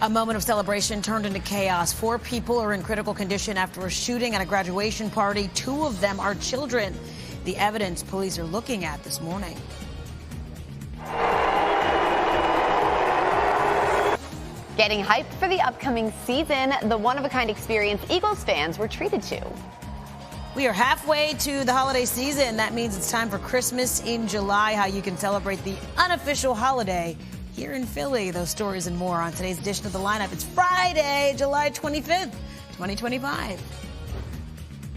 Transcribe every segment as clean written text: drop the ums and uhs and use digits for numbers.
A moment of celebration turned into chaos. 4 people are in critical condition after a shooting at a graduation party. 2 of them are children. The evidence police are looking at this morning. Getting hyped for the upcoming season, the one-of-a-kind experience Eagles fans were treated to. We are halfway to the holiday season. That means it's time for Christmas in July, how you can celebrate the unofficial holiday here in Philly. Those stories and more on today's edition of The Lineup. It's Friday, July 25th, 2025.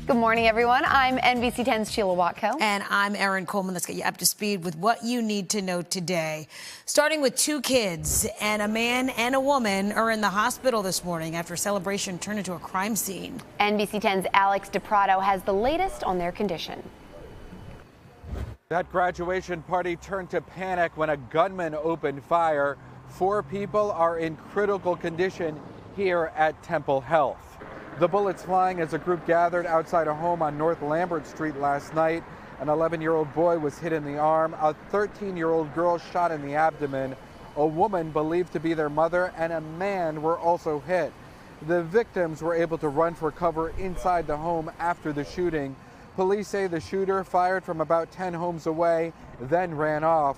Good morning, everyone. I'm NBC 10's Sheila Watko. And I'm Erin Coleman. Let's get you up to speed with what you need to know today. Starting with 2 kids, and a man and a woman are in the hospital this morning after a celebration turned into a crime scene. NBC 10's Alex DePrado has the latest on their condition. That graduation party turned to panic when a gunman opened fire. 4 people are in critical condition here at Temple Health. The bullets flying as a group gathered outside a home on North Lambert Street last night. An 11-year-old boy was hit in the arm. A 13-year-old girl shot in the abdomen. A woman believed to be their mother and a man were also hit. The victims were able to run for cover inside the home after the shooting. Police say the shooter fired from about 10 homes away, then ran off.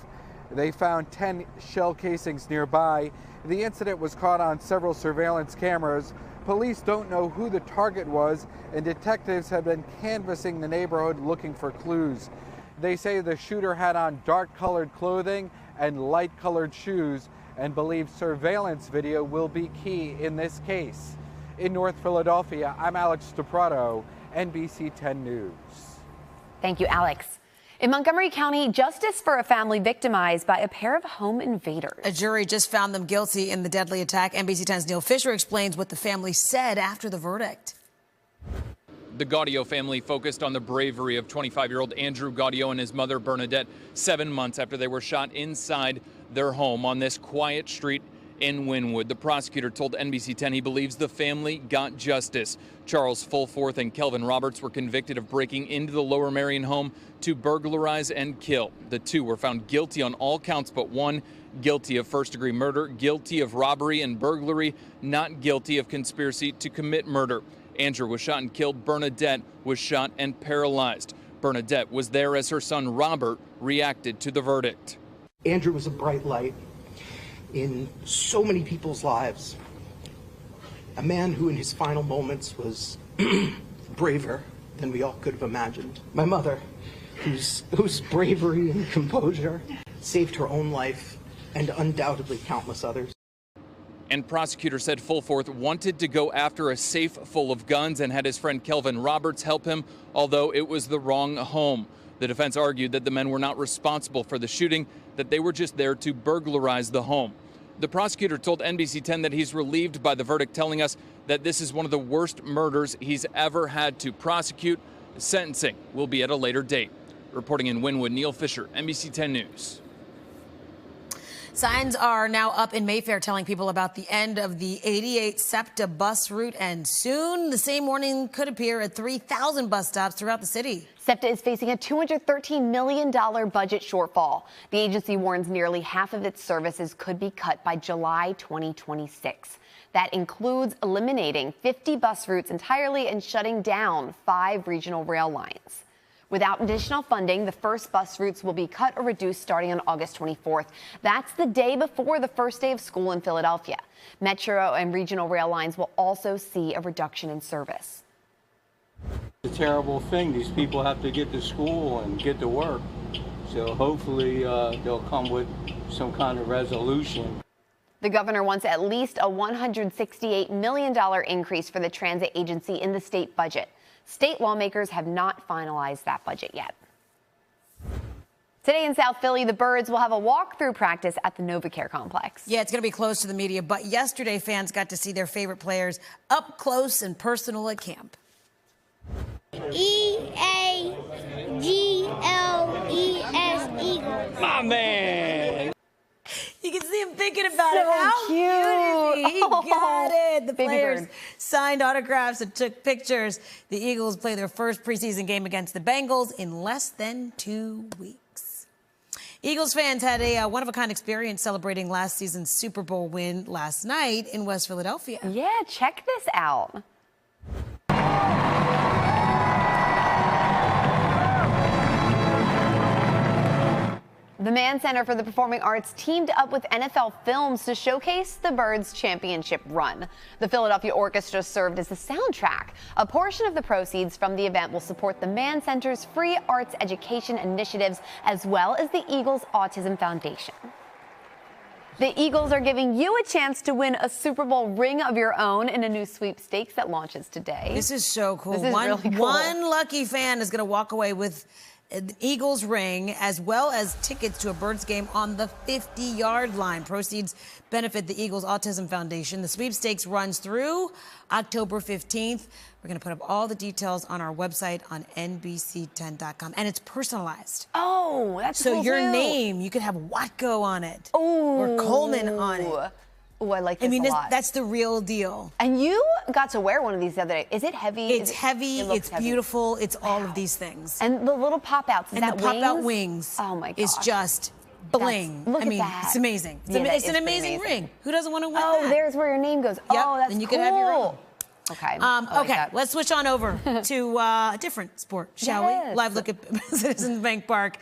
They found 10 shell casings nearby. The incident was caught on several surveillance cameras. Police don't know who the target was, and detectives have been canvassing the neighborhood looking for clues. They say the shooter had on dark-colored clothing and light-colored shoes and believe surveillance video will be key in this case. In North Philadelphia, I'm Alex DePrado, NBC 10 News. Thank you, Alex. In Montgomery County, justice for a family victimized by a pair of home invaders. A jury just found them guilty in the deadly attack. NBC 10's Neil Fisher explains what the family said after the verdict. The Gaudio family focused on the bravery of 25-year-old Andrew Gaudio and his mother Bernadette 7 months after they were shot inside their home on this quiet street in Wynwood. The prosecutor told NBC 10 he believes the family got justice. Charles Fulforth and Kelvin Roberts were convicted of breaking into the Lower Merion home to burglarize and kill. The 2 were found guilty on all counts but 1, guilty of first-degree murder, guilty of robbery and burglary, not guilty of conspiracy to commit murder. Andrew was shot and killed. Bernadette was shot and paralyzed. Bernadette was there as her son Robert reacted to the verdict. Andrew was a bright light in so many people's lives. A man who in his final moments was braver than we all could have imagined. My mother, whose bravery and composure saved her own life and undoubtedly countless others. And prosecutors said Fulforth wanted to go after a safe full of guns and had his friend Kelvin Roberts help him, although it was the wrong home. The defense argued that the men were not responsible for the shooting, that they were just there to burglarize the home. The prosecutor told NBC 10 that he's relieved by the verdict, telling us that this is one of the worst murders he's ever had to prosecute. Sentencing will be at a later date. Reporting in Wynwood, Neil Fisher, NBC 10 News. Signs are now up in Mayfair telling people about the end of the 88 SEPTA bus route, and soon the same warning could appear at 3,000 bus stops throughout the city. SEPTA is facing a $213 million budget shortfall. The agency warns nearly half of its services could be cut by July 2026. That includes eliminating 50 bus routes entirely and shutting down 5 regional rail lines. Without additional funding, the first bus routes will be cut or reduced starting on August 24th. That's the day before the first day of school in Philadelphia. Metro and regional rail lines will also see a reduction in service. It's a terrible thing. These people have to get to school and get to work. So hopefully they'll come with some kind of resolution. The governor wants at least a $168 million increase for the transit agency in the state budget. State lawmakers have not finalized that budget yet. Today in South Philly, the Birds will have a walkthrough practice at the NovaCare complex. Yeah, it's going to be closed to the media, but yesterday fans got to see their favorite players up close and personal at camp. E-A-G-L-E-S, Eagles. My man! You can see him thinking about it. So How cute. Is he? He got it. The Baby players bird. signed autographs and took pictures. The Eagles play their first preseason game against the Bengals in less than 2 weeks. Eagles fans had a one-of-a-kind experience celebrating last season's Super Bowl win last night in West Philadelphia. Yeah, check this out. The Mann Center for the Performing Arts teamed up with NFL Films to showcase the Birds' championship run. The Philadelphia Orchestra served as the soundtrack. A portion of the proceeds from the event will support the Mann Center's free arts education initiatives, as well as the Eagles Autism Foundation. The Eagles are giving you a chance to win a Super Bowl ring of your own in a new sweepstakes that launches today. This is so cool. This is really cool. One lucky fan is going to walk away with an Eagles ring, as well as tickets to a Birds game on the 50-yard line. Proceeds benefit the Eagles Autism Foundation. The sweepstakes runs through October 15th. We're going to put up all the details on our website on NBC10.com. And it's personalized. Oh, that's cool. So your too. name, you could have Watko on it. Ooh. Or Coleman on it. Oh, I like this a lot. That's the real deal. And you got to wear one of these the other day. Is it heavy? It's heavy, it it's beautiful, it's all of these things. And the little pop-outs, and the pop-out wings. Oh my gosh. It's just bling. Look at that. It's amazing. It's an amazing ring. Who doesn't want to win that? There's where your name goes. Yep. Oh, that's and you cool. can have your own. Okay. Okay, let's switch on over to a different sport, shall we? Live look at Citizens Bank Park.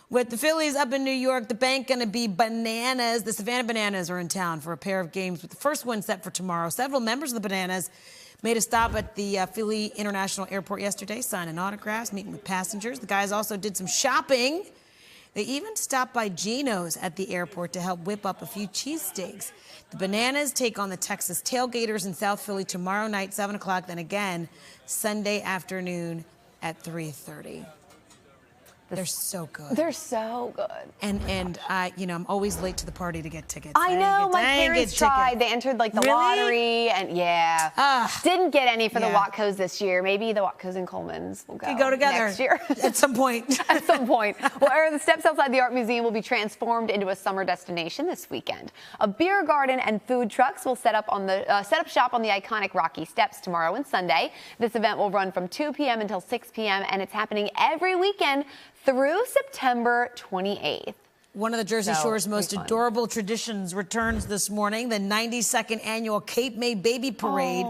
With the Phillies up in New York, the bank going to be bananas. The Savannah Bananas are in town for a pair of games, with the first one set for tomorrow. Several members of the Bananas made a stop at the Philly International Airport yesterday, signing autographs, meeting with passengers. The guys also did some shopping. They even stopped by Gino's at the airport to help whip up a few cheesesteaks. The Bananas take on the Texas Tailgaters in South Philly tomorrow night, 7 o'clock, then again Sunday afternoon at 3:30. They're so good. They're so good. And I'm always late to the party to get tickets. I know. My parents tried. They entered the lottery, and didn't get any for the Watkos this year. Maybe the Watkos and Colemans will go together next year at some point. At some point. Well, Erin, the steps outside the art museum will be transformed into a summer destination this weekend. A beer garden and food trucks will set up shop on the iconic Rocky Steps tomorrow and Sunday. This event will run from 2 p.m. until 6 p.m. and it's happening every weekend through September 28th. One of the Jersey Shore's most adorable traditions returns this morning. The 92nd annual Cape May Baby Parade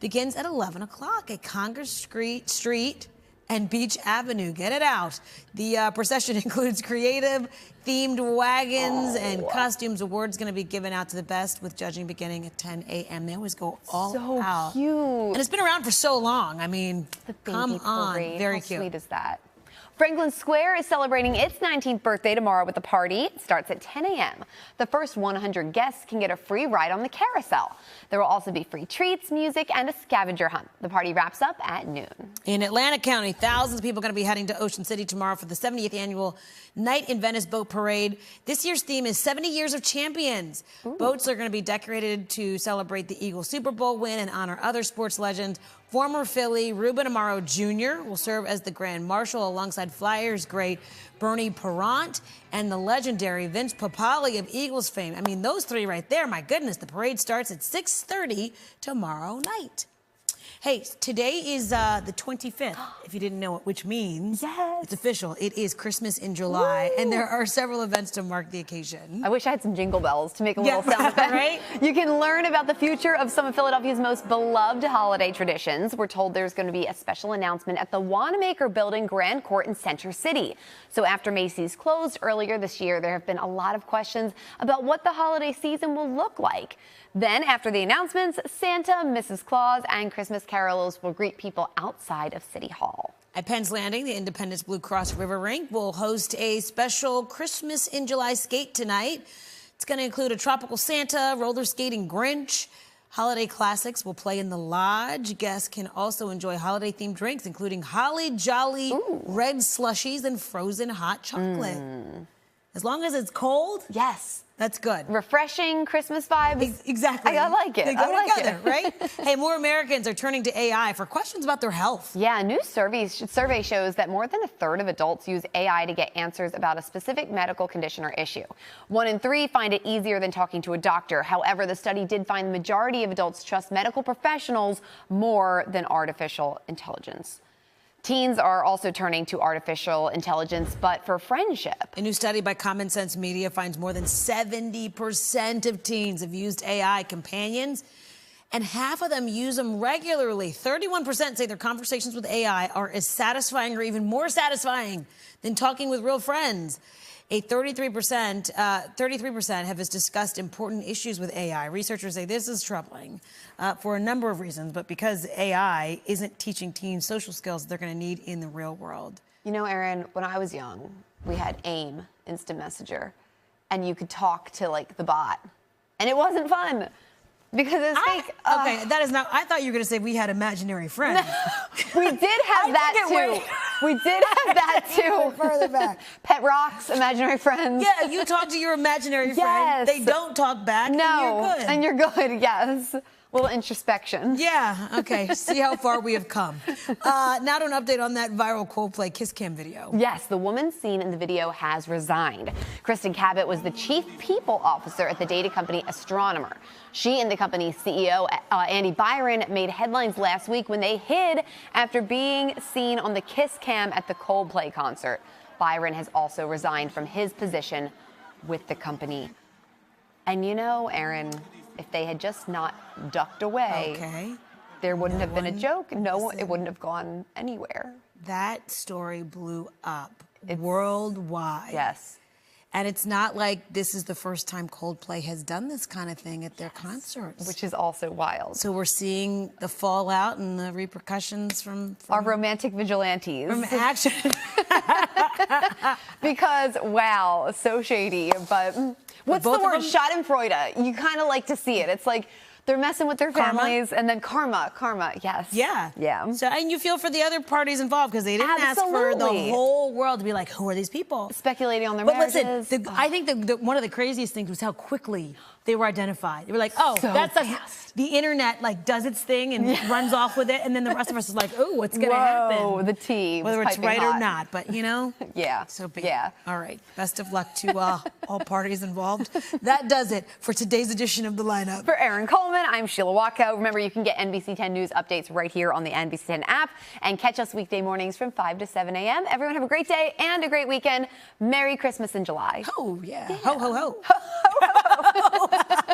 begins at 11 o'clock at Congress Street and Beach Avenue. Get it out. The procession includes creative themed wagons and costumes. Awards going to be given out to the best, with judging beginning at 10 a.m. They always go all out. So cute. And it's been around for so long. I mean, come on. Very cute. How sweet is that? Franklin Square is celebrating its 19th birthday tomorrow with a party. It starts at 10 a.m. The first 100 guests can get a free ride on the carousel. There will also be free treats, music, and a scavenger hunt. The party wraps up at noon. In Atlantic County, thousands of people are going to be heading to Ocean City tomorrow for the 70th annual Night in Venice Boat Parade. This year's theme is 70 Years of Champions. Boats are going to be decorated to celebrate the Eagles Super Bowl win and honor other sports legends. Former Philly Ruben Amaro Jr. will serve as the Grand Marshal alongside Flyers great Bernie Parent and the legendary Vince Papale of Eagles fame. I mean, those three right there, my goodness. The parade starts at 6:30 tomorrow night. Hey, today is the 25th, if you didn't know it, which means it's official. It is Christmas in July, and there are several events to mark the occasion. I wish I had some jingle bells to make a little sound effect. Right? You can learn about the future of some of Philadelphia's most beloved holiday traditions. We're told there's going to be a special announcement at the Wanamaker Building Grand Court in Center City. So after Macy's closed earlier this year, there have been a lot of questions about what the holiday season will look like. Then, after the announcements, Santa, Mrs. Claus, and Christmas carolers will greet people outside of City Hall. At Penn's Landing, the Independence Blue Cross River Rink will host a special Christmas in July skate tonight. It's going to include a tropical Santa, roller skating Grinch. Holiday classics will play in the lodge. Guests can also enjoy holiday-themed drinks, including Holly Jolly red slushies and frozen hot chocolate. As long as it's cold, that's good. Refreshing Christmas vibes. Exactly. I like it. They go together, right? Hey, more Americans are turning to AI for questions about their health. Yeah, a new survey shows that more than a third of adults use AI to get answers about a specific medical condition or issue. 1 in 3 find it easier than talking to a doctor. However, the study did find the majority of adults trust medical professionals more than artificial intelligence. Teens are also turning to artificial intelligence, but for friendship. A new study by Common Sense Media finds more than 70% of teens have used AI companions, and half of them use them regularly. 31% say their conversations with AI are as satisfying or even more satisfying than talking with real friends. 33% have discussed important issues with AI. Researchers say this is troubling for a number of reasons, but because AI isn't teaching teens social skills they're going to need in the real world. You know, Erin, when I was young, we had AIM, Instant Messenger, and you could talk to, like, the bot. And it wasn't fun. Because it's like... Okay, that is not... I thought you were going to say we had imaginary friends. We did have that, too. We did have that, too. Further back. Pet rocks, imaginary friends. Yeah, you talk to your imaginary friend. They don't talk back, no, and you're good. Yes. A little introspection. Yeah, okay. See how far we have come. Now to an update on that viral Coldplay kiss cam video. Yes, the woman seen in the video has resigned. Kristen Cabot was the chief people officer at the data company Astronomer. She and the company's CEO, Andy Byron, made headlines last week when they hid after being seen on the kiss cam at the Coldplay concert. Byron has also resigned from his position with the company. And you know, Erin, if they had just not ducked away, there wouldn't have been a joke. No, it wouldn't have gone anywhere. That story blew up worldwide. Yes. And it's not like this is the first time Coldplay has done this kind of thing at their concerts. Which is also wild. So we're seeing the fallout and the repercussions from our romantic vigilantes. From action. Because, wow, so shady. But what's the word? Schadenfreude. You kind of like to see it. It's like they're messing with their families, and then karma, yes. Yeah. Yeah. So, and you feel for the other parties involved because they didn't ask for the whole world to be like, who are these people? Speculating on their marriages. But listen, I think one of the craziest things was how quickly they were identified. They were like, oh, so that's fast. The internet like does its thing and runs off with it, and then the rest of us is like, oh, what's going to happen? Whoa, the tea. Whether it's right or not, but you know. Yeah. So be yeah. All right. Best of luck to all parties involved. That does it for today's edition of The Lineup. For Erin Coleman, I'm Sheila Watko. Remember, you can get NBC 10 News updates right here on the NBC 10 app and catch us weekday mornings from 5 to 7 a.m. Everyone have a great day and a great weekend. Merry Christmas in July. Oh, yeah. Ho, ho, ho. Ho, ho, ho.